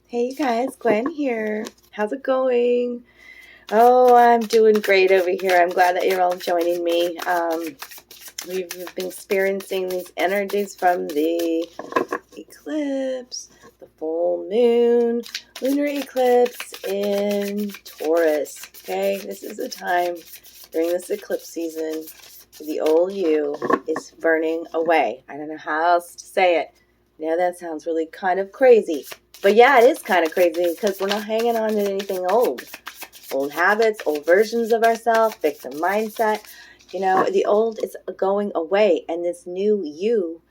Hey you guys, Gwen here. How's it going? Oh, I'm doing great over here. I'm glad that you're all joining me. We've been experiencing these energies from the eclipse, the full moon, lunar eclipse in Taurus. Okay, this is the time during this eclipse season the old you is burning away. I don't know how else to say it. Now that sounds really kind of crazy. But yeah, it is kind of crazy because we're not hanging on to anything old. Old habits, old versions of ourselves, victim mindset. You know, the old is going away. And this new you,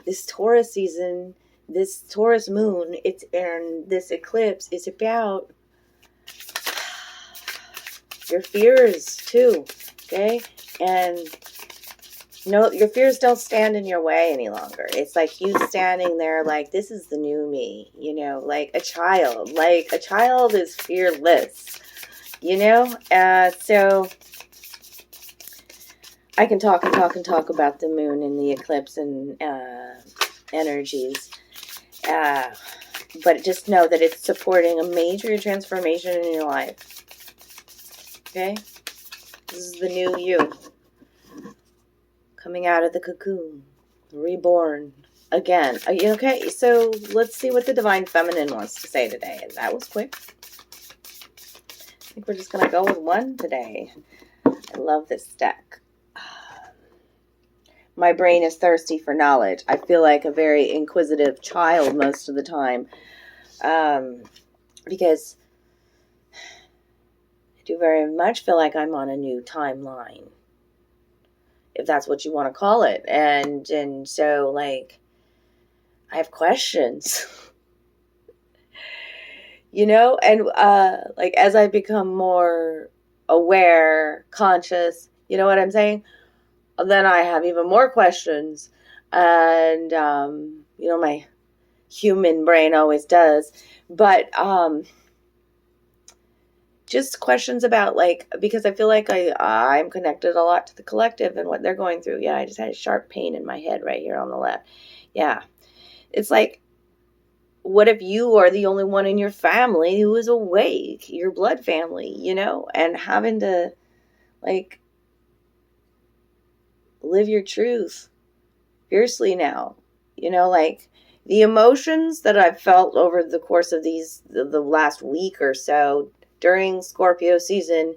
this Taurus season, this Taurus moon, and this eclipse is about your fears too. Okay? And no, your fears don't stand in your way any longer. It's like you standing there like, this is the new me, you know, like a child. Like a child is fearless, you know? So I can talk about the moon and the eclipse and energies. But just know that it's supporting a major transformation in your life. Okay? This is the new you. Coming out of the cocoon, reborn again. Okay, so let's see what the Divine Feminine wants to say today. And that was quick. I think we're just going to go with one today. I love this deck. My brain is thirsty for knowledge. I feel like a very inquisitive child most of the time. Because I do very much feel like I'm on a new timeline, if that's what you want to call it. And so, like, I have questions, you know, and like, as I become more aware, conscious, you know what I'm saying? Then I have even more questions. And, you know, my human brain always does. But just questions about, like, because I feel like I'm connected a lot to the collective and what they're going through. Yeah, I just had a sharp pain in my head right here on the left. Yeah. It's like, what if you are the only one in your family who is awake, your blood family, you know, and having to, like, live your truth fiercely now, you know, like, the emotions that I've felt over the course of the last week or so during Scorpio season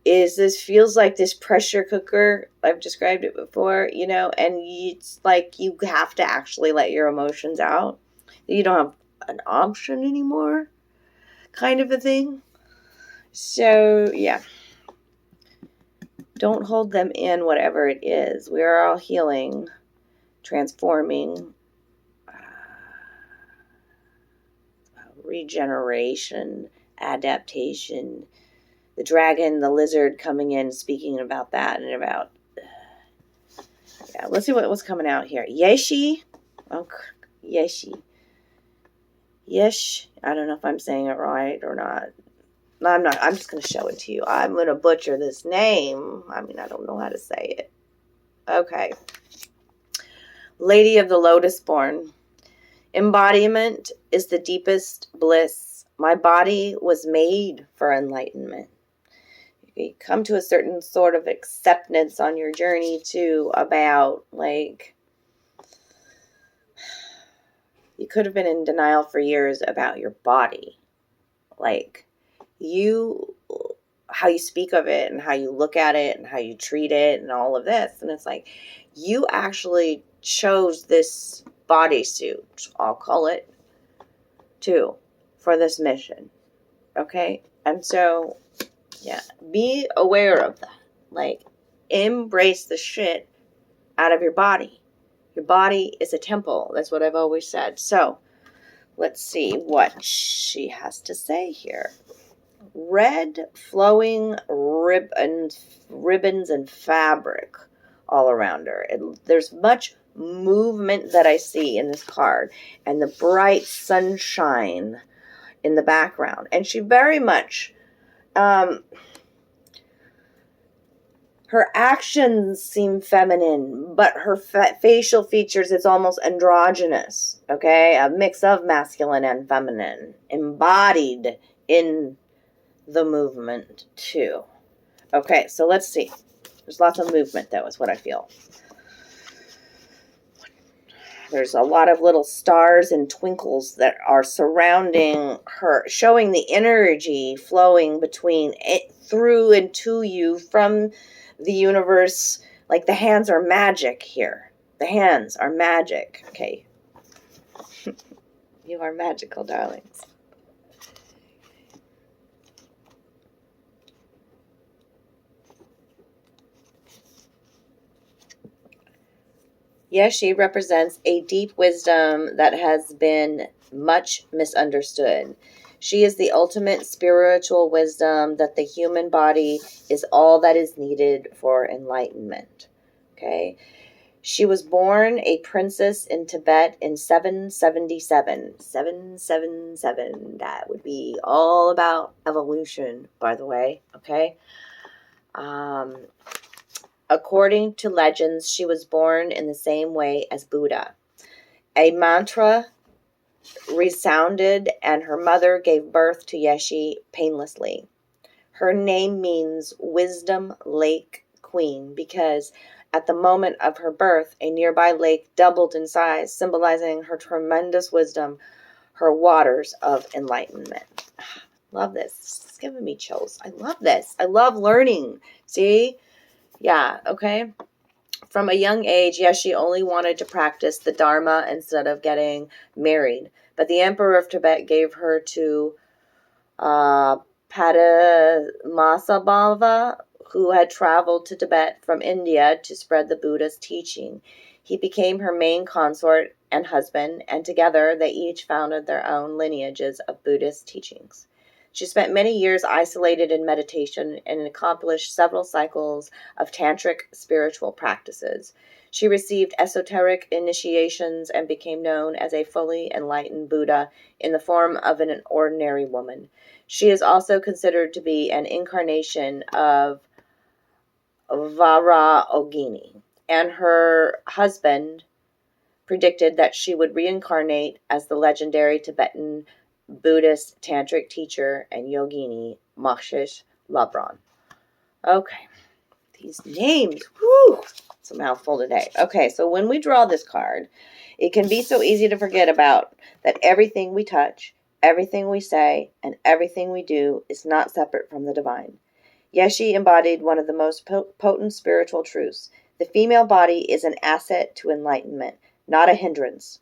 is this feels like this pressure cooker. I've described it before, you know, and it's like you have to actually let your emotions out. You don't have an option anymore, kind of a thing. So, yeah. Don't hold them in, whatever it is. We are all healing, transforming, regeneration, adaptation. The dragon, the lizard coming in, speaking about that and about... Yeah, let's see what's coming out here. Yeshi. Oh, Yeshi. Yesh. I don't know if I'm saying it right or not. No, I'm not. I'm just going to show it to you. I'm going to butcher this name. I mean, I don't know how to say it. Okay. Lady of the Lotus Born. Embodiment is the deepest bliss. My body was made for enlightenment. You come to a certain sort of acceptance on your journey too about, like, you could have been in denial for years about your body. Like, how you speak of it and how you look at it and how you treat it and all of this. And it's like, you actually chose this bodysuit, I'll call it, too, for this mission. Okay? And so, yeah, be aware of that. Like, embrace the shit out of your body. Your body is a temple. That's what I've always said. So, let's see what she has to say here. Red flowing ribbons and fabric all around her. There's much movement that I see in this card, and the bright sunshine in the background. And she very much Her actions seem feminine, but her facial features, it's almost androgynous, okay? A mix of masculine and feminine, embodied in the movement too. Okay, so let's see. There's lots of movement, though, is what I feel. There's a lot of little stars and twinkles that are surrounding her, showing the energy flowing between it, through and to you from the universe. Like the hands are magic here. The hands are magic. Okay. You are magical, darlings. Yes, she represents a deep wisdom that has been much misunderstood. She is the ultimate spiritual wisdom that the human body is all that is needed for enlightenment. Okay. She was born a princess in Tibet in 777. 777. That would be all about evolution, by the way. Okay. According to legends, she was born in the same way as Buddha. A mantra resounded and her mother gave birth to Yeshi painlessly. Her name means Wisdom Lake Queen because at the moment of her birth, a nearby lake doubled in size, symbolizing her tremendous wisdom, her waters of enlightenment. Love this. It's giving me chills. I love this. I love learning. See? Yeah, okay. From a young age, yes, she only wanted to practice the Dharma instead of getting married. But the Emperor of Tibet gave her to Padmasambhava, who had traveled to Tibet from India to spread the Buddha's teaching. He became her main consort and husband, and together they each founded their own lineages of Buddhist teachings. She spent many years isolated in meditation and accomplished several cycles of tantric spiritual practices. She received esoteric initiations and became known as a fully enlightened Buddha in the form of an ordinary woman. She is also considered to be an incarnation of Vajrayogini, and her husband predicted that she would reincarnate as the legendary Tibetan Buddhist tantric teacher and yogini Makshish Labran. Okay, these names, whew, it's a mouthful today. Okay, so when we draw this card, it can be so easy to forget about that everything we touch, everything we say, and everything we do is not separate from the divine. Yeshi embodied one of the most potent spiritual truths. The female body is an asset to enlightenment, not a hindrance.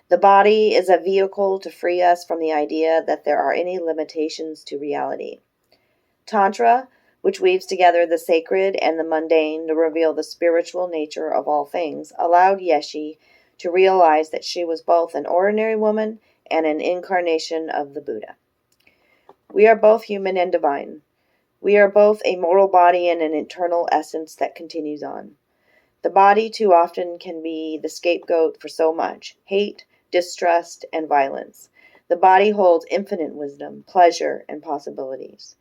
The body is a vehicle to free us from the idea that there are any limitations to reality. Tantra, which weaves together the sacred and the mundane to reveal the spiritual nature of all things, allowed Yeshi to realize that she was both an ordinary woman and an incarnation of the Buddha. We are both human and divine. We are both a mortal body and an eternal essence that continues on. The body too often can be the scapegoat for so much hate, distrust, and violence. The body holds infinite wisdom, pleasure, and possibilities.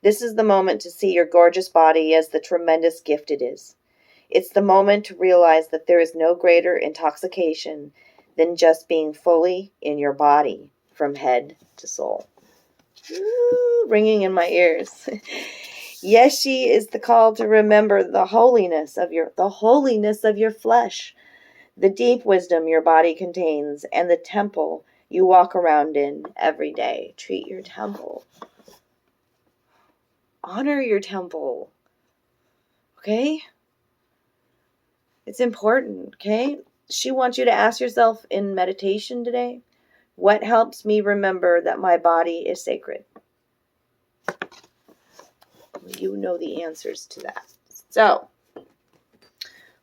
This is the moment to see your gorgeous body as the tremendous gift it is. It's the moment to realize that there is no greater intoxication than just being fully in your body from head to soul. Ooh, ringing in my ears. Yeshi is the call to remember the holiness of your flesh, the deep wisdom your body contains, and the temple you walk around in every day. Treat your temple. Honor your temple. Okay? It's important, okay? She wants you to ask yourself in meditation today, what helps me remember that my body is sacred? You know the answers to that. So,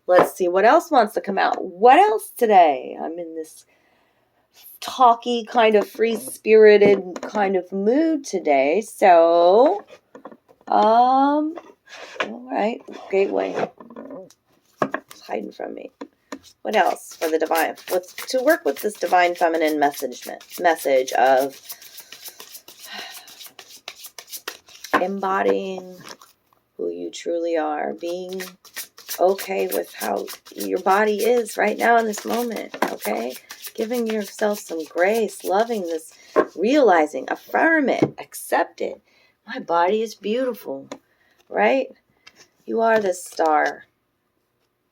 let's see what else wants to come out. What else today? I'm in this talky, kind of free-spirited kind of mood today. So, all right, Gateway. It's hiding from me. What else for the divine? What's to work with this divine feminine message of embodying who you you truly are, being okay with how your body is right now in this moment, okay? Giving yourself some grace, loving this, realizing, affirm it, accept it. My body is beautiful, right? You are this star.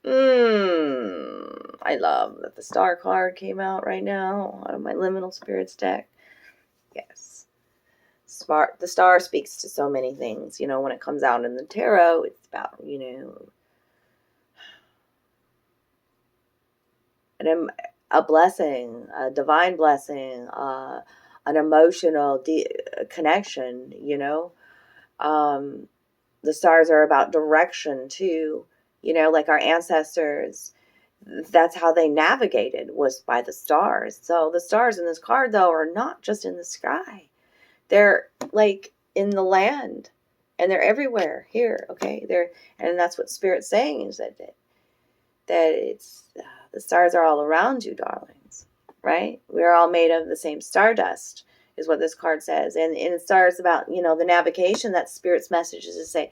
I love that the star card came out right now out of my Liminal Spirits deck. Yes. The star speaks to so many things. You know, when it comes out in the tarot, it's about, you know, a blessing, a divine blessing, an emotional connection, you know. The stars are about direction too, you know, like our ancestors. That's how they navigated, was by the stars. So the stars in this card, though, are not just in the sky. They're like in the land, and they're everywhere here. Okay, and that's what Spirit's saying, is that it's the stars are all around you, darlings. Right? We're all made of the same stardust, is what this card says. And it starts about, you know, the navigation. That Spirit's message is to say,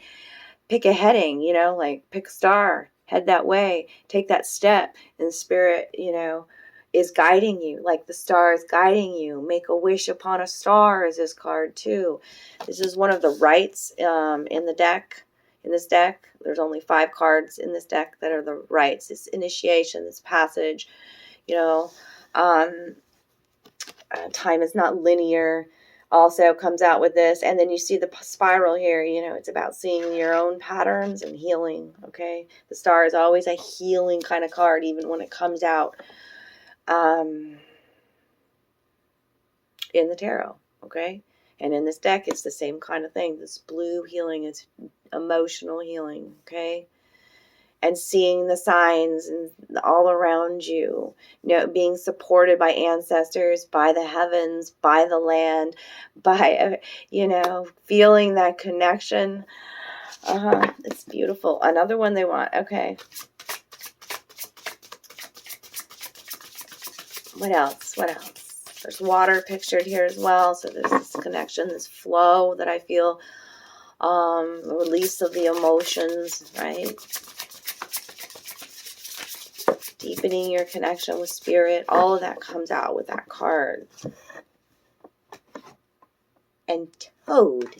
pick a heading, you know, like pick a star, head that way, take that step. And Spirit, you know, is guiding you, like the star is guiding you. Make a wish upon a star is this card too. This is one of the rites in the deck. In this deck, there's only 5 cards in this deck that are the rites. This initiation, this passage, you know. Time is not linear. Also comes out with this. And then you see the spiral here. You know, it's about seeing your own patterns and healing. Okay. The star is always a healing kind of card, even when it comes out in the tarot. Okay. And in this deck, it's the same kind of thing. This blue healing is emotional healing. Okay. And seeing the signs and all around you, you know, being supported by ancestors, by the heavens, by the land, by, you know, feeling that connection. It's beautiful. Another one they want. Okay. What else? What else? There's water pictured here as well. So there's this connection, this flow that I feel, release of the emotions, right? Deepening your connection with Spirit. All of that comes out with that card. And Toad.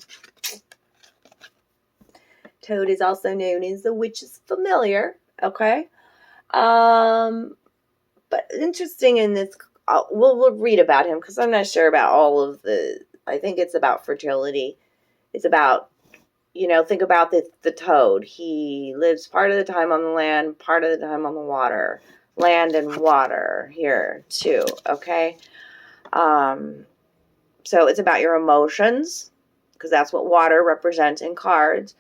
Toad is also known as the Witch's Familiar. Okay. But interesting in this, we'll read about him, because I'm not sure about all of I think it's about fertility. It's about, you know, think about the toad. He lives part of the time on the land, part of the time on the water. Land and water here too, okay? So it's about your emotions, because that's what water represents in cards,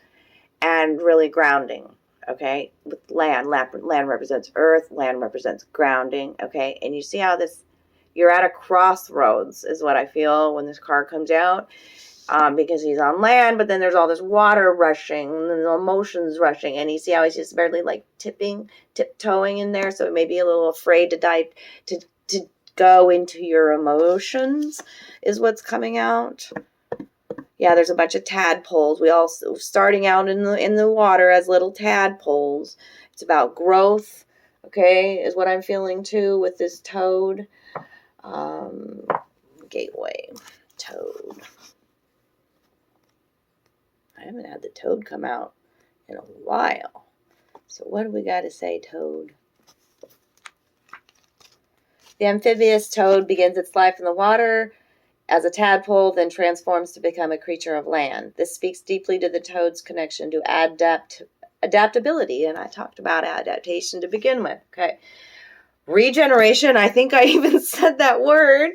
and really grounding, okay? With land represents earth, land represents grounding, okay? And you see how you're at a crossroads is what I feel when this card comes out. Because he's on land, but then there's all this water rushing, and then the emotions rushing, and you see how he's just barely like tiptoeing in there, so maybe a little afraid to go into your emotions is what's coming out. Yeah, there's a bunch of tadpoles. We all starting out in the water as little tadpoles. It's about growth, okay, is what I'm feeling too with this toad. Gateway, toad. I haven't had the toad come out in a while. So what do we got to say, toad? The amphibious toad begins its life in the water as a tadpole, then transforms to become a creature of land. This speaks deeply to the toad's connection to adaptability. And I talked about adaptation to begin with. Okay. Regeneration. I think I even said that word.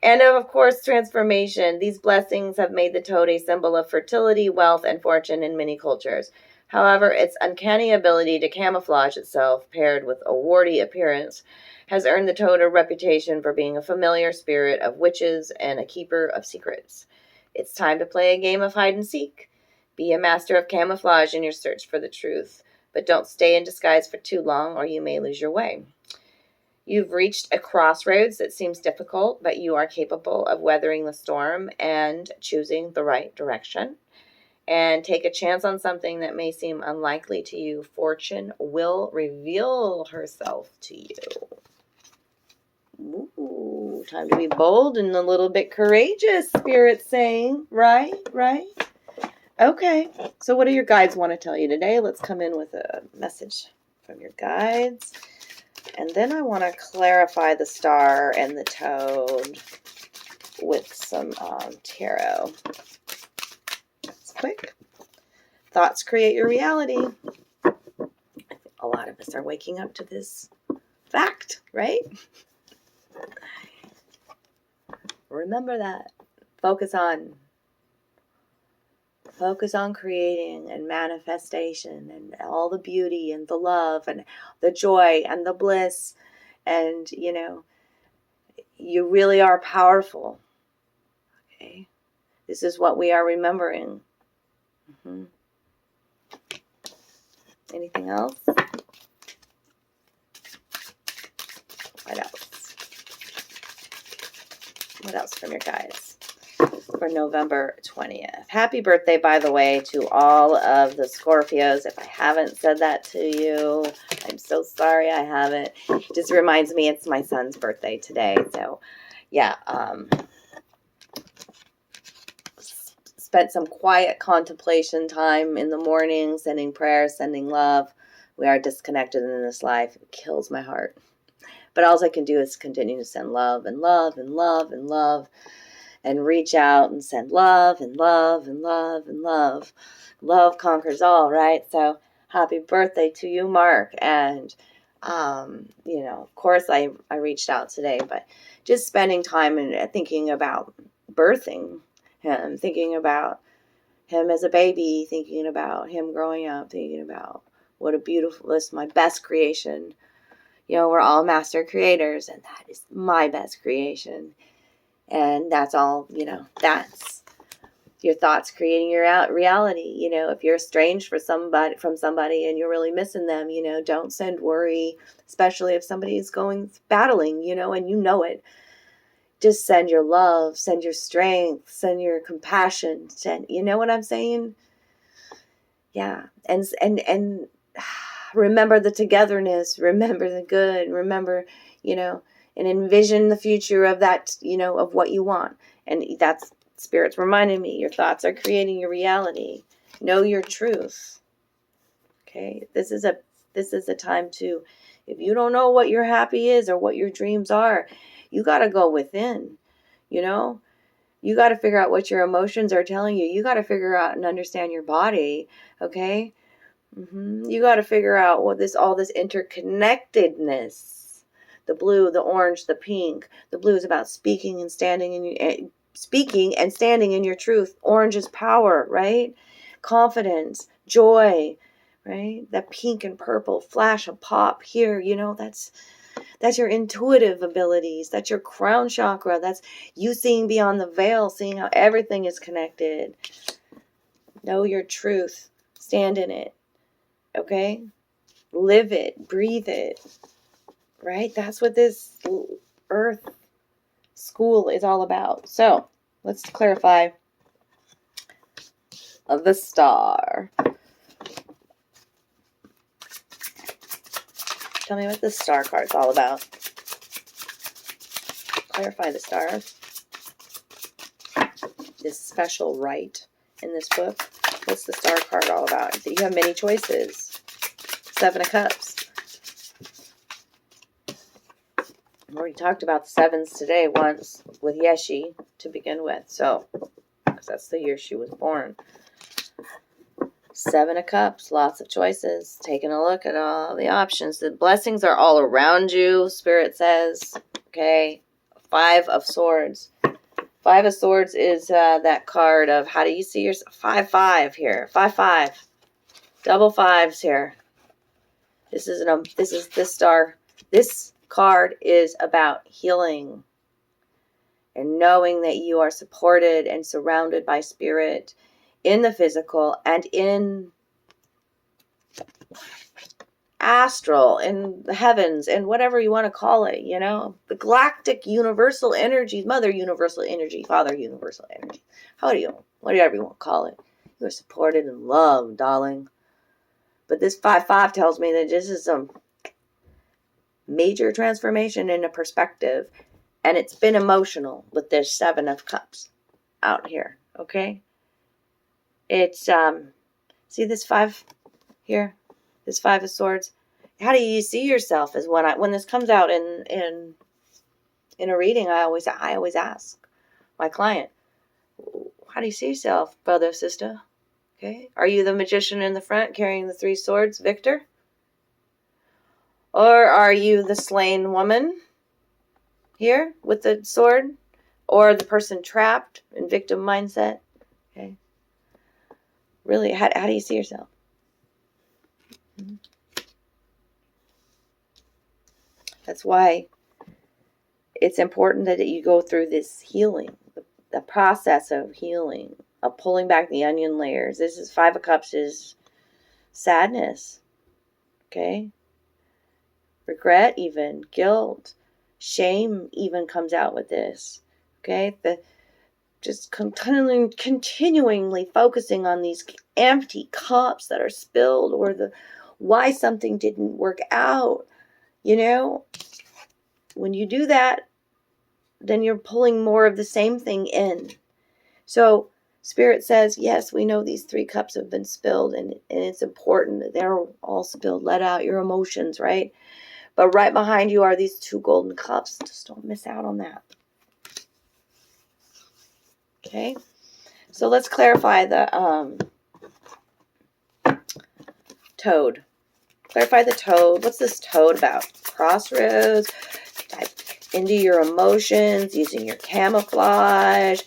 And of course, transformation. These blessings have made the toad a symbol of fertility, wealth, and fortune in many cultures. However, its uncanny ability to camouflage itself, paired with a warty appearance, has earned the toad a reputation for being a familiar spirit of witches and a keeper of secrets. It's time to play a game of hide and seek. Be a master of camouflage in your search for the truth, but don't stay in disguise for too long or you may lose your way. You've reached a crossroads that seems difficult, but you are capable of weathering the storm and choosing the right direction. and take a chance on something that may seem unlikely to you. Fortune will reveal herself to you. Ooh, time to be bold and a little bit courageous, Spirit's saying. Right? Okay, so what do your guides want to tell you today? Let's come in with a message from your guides. And then I want to clarify the star and the toad with some tarot. It's quick. Thoughts create your reality. A lot of us are waking up to this fact, right? Remember that. Focus on creating and manifestation and all the beauty and the love and the joy and the bliss. And, you know, you really are powerful. Okay. This is what we are remembering. Mm-hmm. Anything else? What else? What else from your guides for November 20th? Happy birthday, by the way, to all of the Scorpios. If I haven't said that to you, I'm so sorry I haven't. It just reminds me it's my son's birthday today. So, yeah, spent some quiet contemplation time in the morning, sending prayers, sending love. We are disconnected in this life. It kills my heart. But all I can do is continue to send love and love and love and love and reach out and send love and love and love and love. Love conquers all, right? So happy birthday to you, Mark. And, you know, of course I reached out today, but just spending time and thinking about birthing him, thinking about him as a baby, thinking about him growing up, thinking about what a beautiful, this is my best creation. You know, we're all master creators, and that is my best creation. And that's all, you know, that's your thoughts creating your reality. You know, if you're estranged from somebody and you're really missing them, you know, don't send worry, especially if somebody is battling, you know, and you know it. Just send your love, send your strength, send your compassion, you know what I'm saying? Yeah. And remember the togetherness, remember the good, remember, you know, and envision the future of that, you know, of what you want. And that's Spirit's reminding me, your thoughts are creating your reality. Know your truth. Okay. This is a time to, if you don't know what your happy is or what your dreams are, you got to go within, you know, you got to figure out what your emotions are telling you. You got to figure out and understand your body. Okay. You got to figure out all this interconnectedness, the blue, the orange, the pink. The blue is about speaking and standing in your truth. Orange is power, right? Confidence, joy, right? That pink and purple flash of pop here, you know, that's your intuitive abilities. That's your crown chakra. That's you seeing beyond the veil, seeing how everything is connected. Know your truth. Stand in it. Okay? Live it. Breathe it. Right? That's what this earth school is all about. So, let's clarify the star. Tell me what the star card's all about. Clarify the stars. This special right in this book. What's the star card all about? You have many choices. 7 of Cups. I already talked about the sevens today once with Yeshi to begin with. So, because that's the year she was born. 7 of Cups, lots of choices. Taking a look at all the options. The blessings are all around you, Spirit says. Okay. 5 of Swords. 5 of Swords is that card of how do you see yourself? 5-5 here. 5-5. Double fives here. This star. This card is about healing and knowing that you are supported and surrounded by Spirit in the physical and in astral, in the heavens, and whatever you want to call it, you know, the galactic universal energy, mother universal energy, father universal energy, whatever you want to call it. You're supported and loved, darling. But this 5-5 tells me that this is some major transformation in a perspective. And it's been emotional with this 7 of Cups out here. Okay? It's, see this 5 here? This 5 of Swords? How do you see yourself? Is when this comes out in a reading, I always ask my client, how do you see yourself, brother, sister? Okay. Are you the magician in the front carrying the 3 swords, victor? Or are you the slain woman here with the sword? Or the person trapped in victim mindset? Okay. Really, how do you see yourself? Mm-hmm. That's why it's important that you go through this healing, the process of healing, of pulling back the onion layers. This is 5 of Cups is sadness, okay? Regret even, guilt, shame even comes out with this, okay? Just continually focusing on these empty cups that are spilled, or why something didn't work out, you know? When you do that, then you're pulling more of the same thing in. So Spirit says, yes, we know these 3 cups have been spilled, and it's important that they're all spilled. Let out your emotions, right? But right behind you are these 2 golden cups. Just don't miss out on that. Okay? So let's clarify the toad. Clarify the toad. What's this toad about? Crossroads. Dive into your emotions, using your camouflage,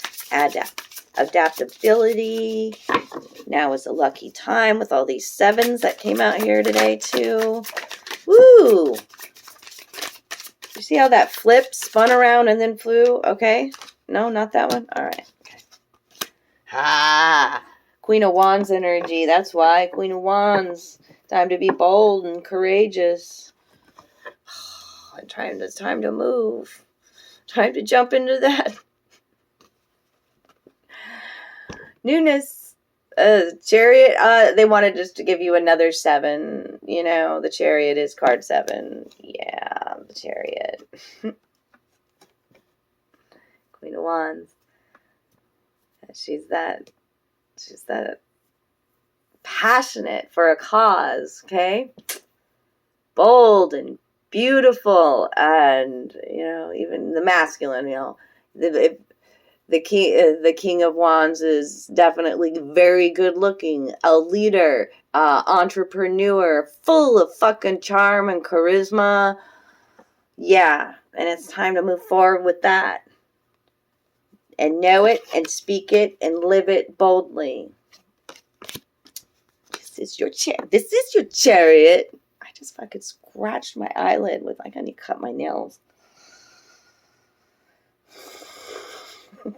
adaptability. Now is a lucky time with all these 7s that came out here today too. Woo! You see how that flipped, spun around, and then flew? Okay. No, not that one? All right. Okay. Queen of Wands energy. That's why. Queen of Wands. Time to be bold and courageous. It's time to move. Time to jump into that. Newness. Chariot. They wanted just to give you another 7. You know, the Chariot is card 7. Yeah, the Chariot. Queen of Wands. She's that passionate for a cause, okay? Bold and beautiful, and, you know, even the masculine, you know, the king of Wands is definitely very good looking, a leader, entrepreneur, full of fucking charm and charisma. Yeah, and it's time to move forward with that. And know it, and speak it, and live it boldly. This is your chariot. I just fucking scratched my eyelid with, like, I need to cut my nails. I'm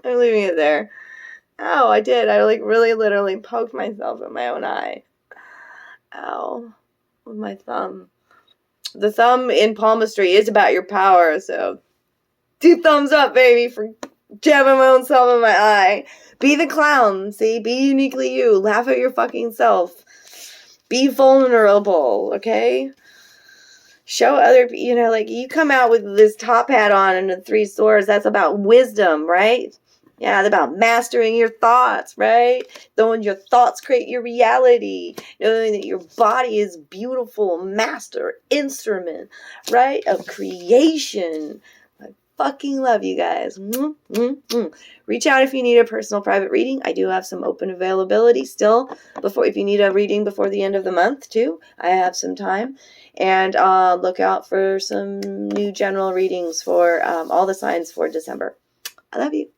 leaving it there. Oh, I did. I like really literally poked myself in my own eye. Ow. With my thumb. The thumb in palmistry is about your power, so 2 thumbs up, baby, for jabbing my own self in my eye. Be the clown, see? Be uniquely you. Laugh at your fucking self. Be vulnerable, okay? Show other people, you know, like, you come out with this top hat on and the 3 swords. That's about wisdom, right? Yeah, it's about mastering your thoughts, right? Knowing your thoughts create your reality. Knowing that your body is beautiful, master instrument, right? Of creation. I fucking love you guys. Reach out if you need a personal private reading. I do have some open availability still. If you need a reading before the end of the month too, I have some time. And look out for some new general readings for all the signs for December. I love you.